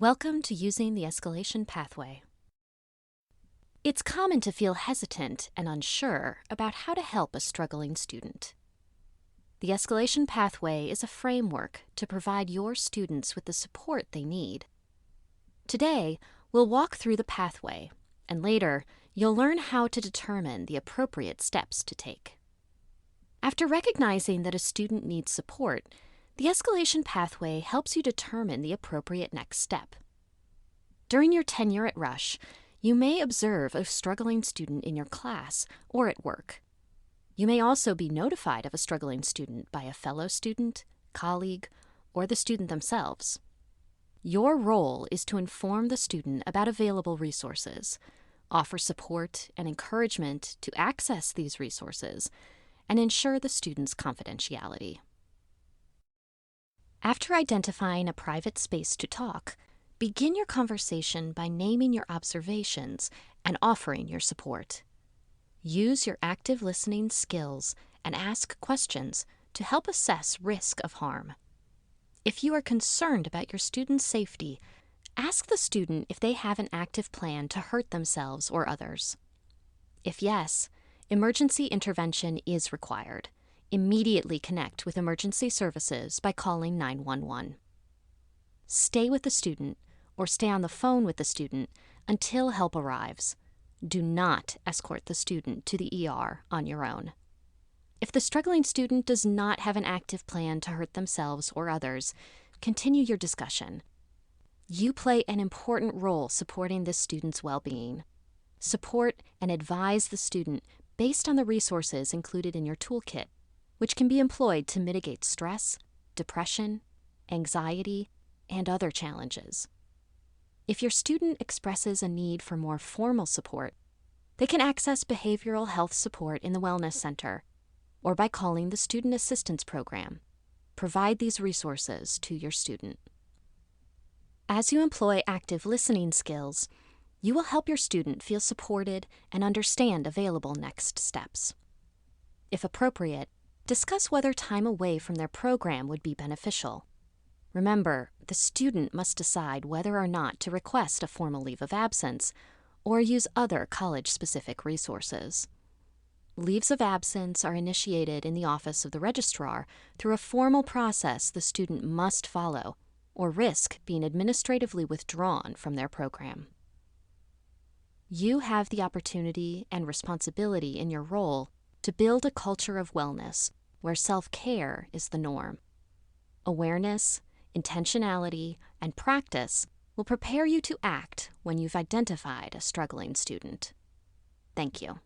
Welcome to Using the Escalation Pathway. It's common to feel hesitant and unsure about how to help a struggling student. The Escalation Pathway is a framework to provide your students with the support they need. Today, we'll walk through the pathway, and later, you'll learn how to determine the appropriate steps to take. After recognizing that a student needs support, the Escalation Pathway helps you determine the appropriate next step. During your tenure at Rush, you may observe a struggling student in your class or at work. You may also be notified of a struggling student by a fellow student, colleague, or the student themselves. Your role is to inform the student about available resources, offer support and encouragement to access these resources, and ensure the student's confidentiality. After identifying a private space to talk, begin your conversation by naming your observations and offering your support. Use your active listening skills and ask questions to help assess risk of harm. If you are concerned about your student's safety, ask the student if they have an active plan to hurt themselves or others. If yes, emergency intervention is required. Immediately connect with emergency services by calling 911. Stay with the student or stay on the phone with the student until help arrives. Do not escort the student to the ER on your own. If the struggling student does not have an active plan to hurt themselves or others, continue your discussion. You play an important role supporting this student's well-being. Support and advise the student based on the resources included in your toolkit, which can be employed to mitigate stress, depression, anxiety, and other challenges. If your student expresses a need for more formal support, they can access behavioral health support in the Wellness Center or by calling the Student Assistance Program. Provide these resources to your student. As you employ active listening skills, you will help your student feel supported and understand available next steps. If appropriate, discuss whether time away from their program would be beneficial. Remember, the student must decide whether or not to request a formal leave of absence or use other college-specific resources. Leaves of absence are initiated in the office of the registrar through a formal process the student must follow or risk being administratively withdrawn from their program. You have the opportunity and responsibility in your role to build a culture of wellness where self-care is the norm. Awareness, intentionality, and practice will prepare you to act when you've identified a struggling student. Thank you.